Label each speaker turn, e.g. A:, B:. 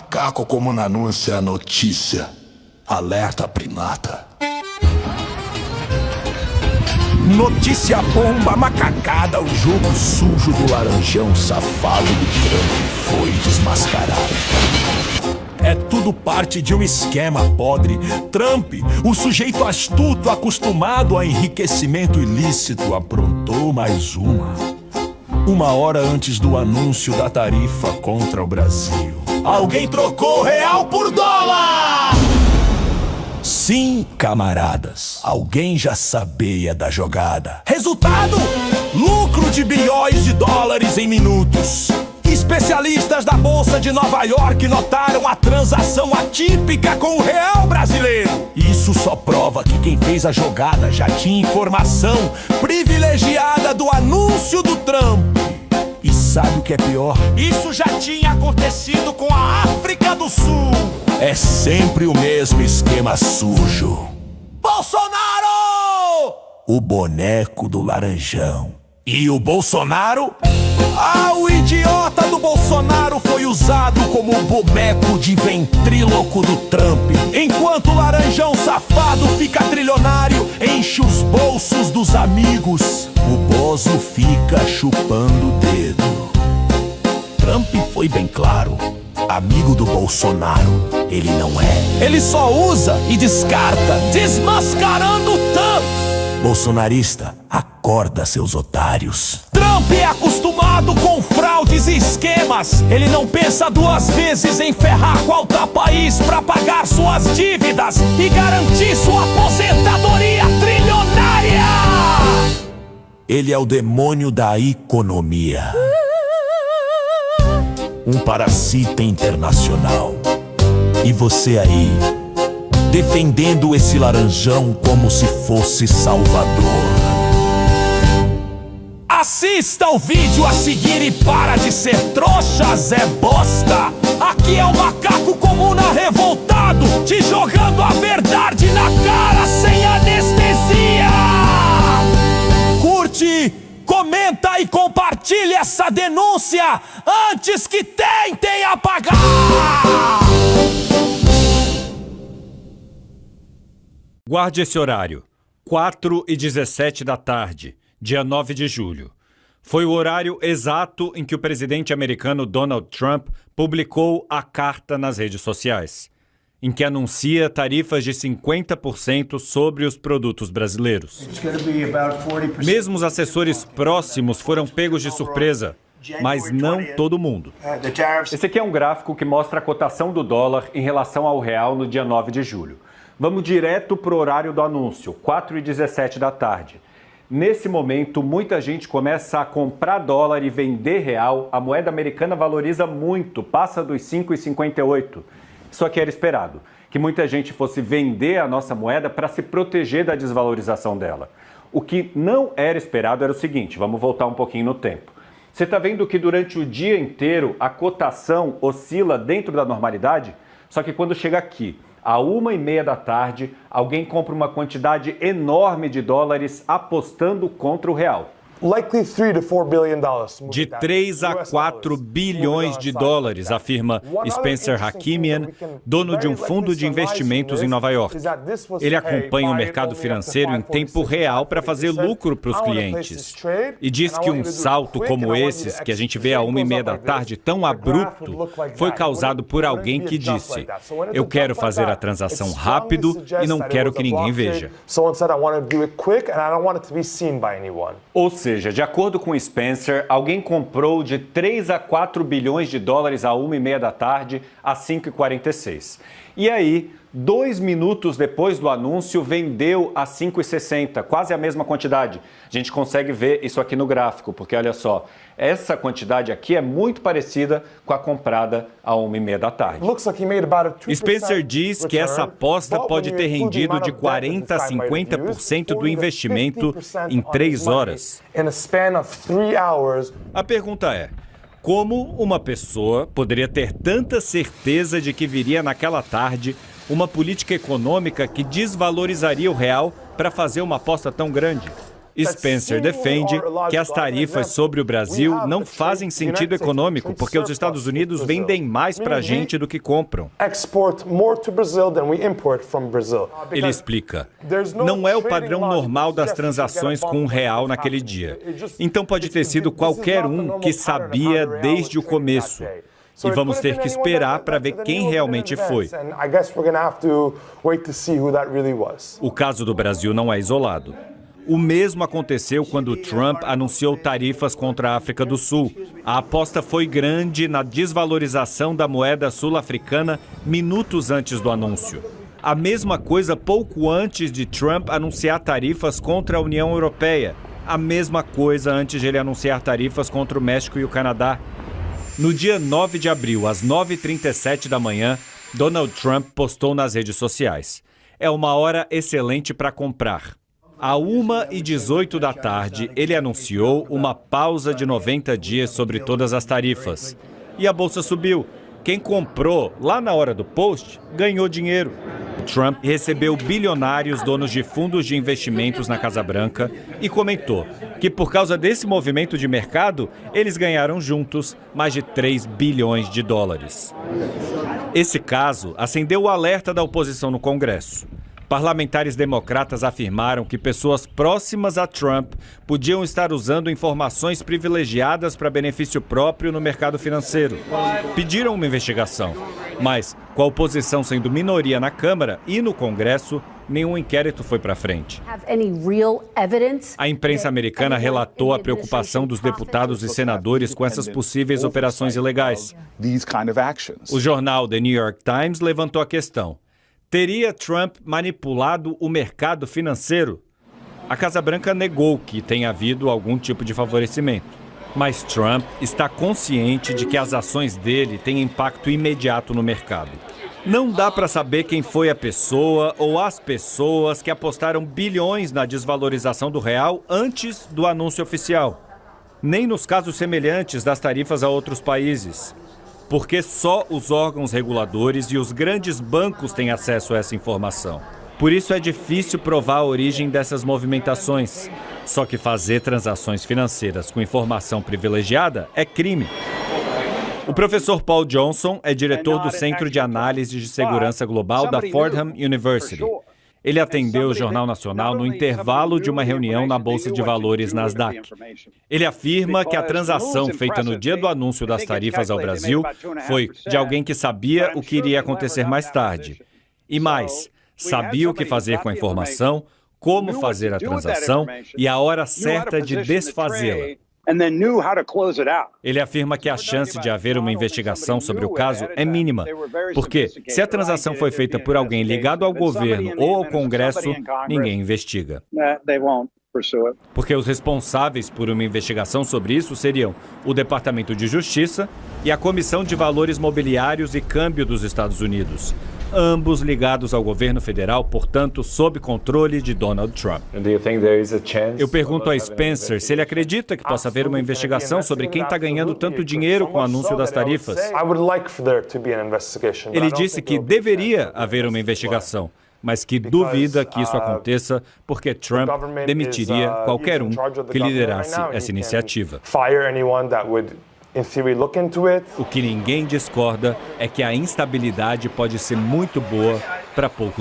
A: macaco como na anúncia a notícia. Alerta primata. Notícia bomba macacada, o jogo sujo do laranjão safado do Trump foi desmascarado. É tudo parte de um esquema podre. Trump, o sujeito astuto acostumado a enriquecimento ilícito, aprontou mais uma. 1 hora antes do anúncio da tarifa contra o Brasil. Alguém trocou o real por dólar! Sim, camaradas, alguém já sabia da jogada. Resultado? Lucro de bilhões de dólares em minutos. Especialistas da Bolsa de Nova York notaram a transação atípica com o real brasileiro. Isso só prova que quem fez a jogada já tinha informação privilegiada do anúncio do Trump. E sabe o que é pior? Isso já tinha acontecido com a África do Sul. É sempre o mesmo esquema sujo. Bolsonaro! O boneco do laranjão. E o Bolsonaro? Ah, o idiota do Bolsonaro foi usado como boneco de ventríloco do Trump. Enquanto o laranjão safado fica trilionário, enche os bolsos dos amigos, o bozo fica chupando o dedo. Trump foi bem claro. Amigo do Bolsonaro, ele não é. Ele só usa e descarta, desmascarando o Trump. Bolsonarista, acorda, seus otários. Trump é acostumado com fraudes e esquemas. Ele não pensa 2 vezes em ferrar qualquer país pra pagar suas dívidas e garantir sua aposentadoria trilionária. Ele é o demônio da economia. Um parasita internacional. E você aí, defendendo esse laranjão como se fosse Salvador. Assista o vídeo a seguir e para de ser trouxa, Zé Bosta. Aqui é o macaco comuna revoltado, te jogando a verdade na cara sem anestesia. Curte, comenta e compartilha essa denúncia antes que tentem apagar.
B: Guarde esse horário, 4h17 da tarde, dia 9 de julho. Foi o horário exato em que o presidente americano Donald Trump publicou a carta nas redes sociais, em que anuncia tarifas de 50% sobre os produtos brasileiros. Mesmo os assessores próximos foram pegos de surpresa, mas não todo mundo. Esse aqui é um gráfico que mostra a cotação do dólar em relação ao real no dia 9 de julho. Vamos direto para o horário do anúncio, 4h17 da tarde. Nesse momento, muita gente começa a comprar dólar e vender real. A moeda americana valoriza muito, passa dos 5,58. Isso aqui era esperado, que muita gente fosse vender a nossa moeda para se proteger da desvalorização dela. O que não era esperado era o seguinte, vamos voltar um pouquinho no tempo. Você está vendo que durante o dia inteiro a cotação oscila dentro da normalidade? Só que quando chega aqui, à 1h30 da tarde, alguém compra uma quantidade enorme de dólares apostando contra o real. De 3 a 4 bilhões de dólares, afirma Spencer Hakimian, dono de um fundo de investimentos em Nova York. Ele acompanha o mercado financeiro em tempo real para fazer lucro para os clientes. E diz que um salto como esses, que a gente vê à 1h30 da tarde, tão abrupto, foi causado por alguém que disse: eu quero fazer a transação rápido e não quero que ninguém veja. Ou seja, de acordo com Spencer, alguém comprou de 3 a 4 bilhões de dólares à 1h30 da tarde, às 5h46. E aí, 2 minutos depois do anúncio, vendeu a 5,60, quase a mesma quantidade. A gente consegue ver isso aqui no gráfico, porque olha só, essa quantidade aqui é muito parecida com a comprada a 1h30 da tarde. Spencer diz que essa aposta pode ter rendido de 40% a 50% do investimento em 3 horas. A pergunta é: como uma pessoa poderia ter tanta certeza de que viria naquela tarde uma política econômica que desvalorizaria o real para fazer uma aposta tão grande? Spencer defende que as tarifas sobre o Brasil não fazem sentido econômico, porque os Estados Unidos vendem mais para a gente do que compram. Ele explica: não é o padrão normal das transações com R$ naquele dia. Então pode ter sido qualquer um que sabia desde o começo. E vamos ter que esperar para ver quem realmente foi. O caso do Brasil não é isolado. O mesmo aconteceu quando Trump anunciou tarifas contra a África do Sul. A aposta foi grande na desvalorização da moeda sul-africana minutos antes do anúncio. A mesma coisa pouco antes de Trump anunciar tarifas contra a União Europeia. A mesma coisa antes de ele anunciar tarifas contra o México e o Canadá. No dia 9 de abril, às 9h37 da manhã, Donald Trump postou nas redes sociais: "É uma hora excelente para comprar." À 1h18 da tarde, ele anunciou uma pausa de 90 dias sobre todas as tarifas. E a bolsa subiu. Quem comprou lá na hora do post ganhou dinheiro. Trump recebeu bilionários donos de fundos de investimentos na Casa Branca e comentou que, por causa desse movimento de mercado, eles ganharam juntos mais de 3 bilhões de dólares. Esse caso acendeu o alerta da oposição no Congresso. Parlamentares democratas afirmaram que pessoas próximas a Trump podiam estar usando informações privilegiadas para benefício próprio no mercado financeiro. Pediram uma investigação, mas, com a oposição sendo minoria na Câmara e no Congresso, nenhum inquérito foi para frente. A imprensa americana relatou a preocupação dos deputados e senadores com essas possíveis operações ilegais. O jornal The New York Times levantou a questão: teria Trump manipulado o mercado financeiro? A Casa Branca negou que tenha havido algum tipo de favorecimento. Mas Trump está consciente de que as ações dele têm impacto imediato no mercado. Não dá para saber quem foi a pessoa ou as pessoas que apostaram bilhões na desvalorização do real antes do anúncio oficial. Nem nos casos semelhantes das tarifas a outros países. Porque só os órgãos reguladores e os grandes bancos têm acesso a essa informação. Por isso é difícil provar a origem dessas movimentações. Só que fazer transações financeiras com informação privilegiada é crime. O professor Paul Johnson é diretor do Centro de Análise de Segurança Global da Fordham University. Ele atendeu o Jornal Nacional no intervalo de uma reunião na Bolsa de Valores Nasdaq. Ele afirma que a transação feita no dia do anúncio das tarifas ao Brasil foi de alguém que sabia o que iria acontecer mais tarde. E mais, sabia o que fazer com a informação, como fazer a transação e a hora certa de desfazê-la. Ele afirma que a chance de haver uma investigação sobre o caso é mínima, porque se a transação foi feita por alguém ligado ao governo ou ao Congresso, ninguém investiga. Porque os responsáveis por uma investigação sobre isso seriam o Departamento de Justiça e a Comissão de Valores Mobiliários e Câmbio dos Estados Unidos, ambos ligados ao governo federal, portanto, sob controle de Donald Trump. Eu pergunto a Spencer se ele acredita que possa haver uma investigação sobre quem está ganhando tanto dinheiro com o anúncio das tarifas. Ele disse que deveria haver uma investigação, mas que duvida que isso aconteça porque Trump demitiria qualquer um que liderasse essa iniciativa. O que ninguém discorda é que a instabilidade pode ser muito boa para poucos.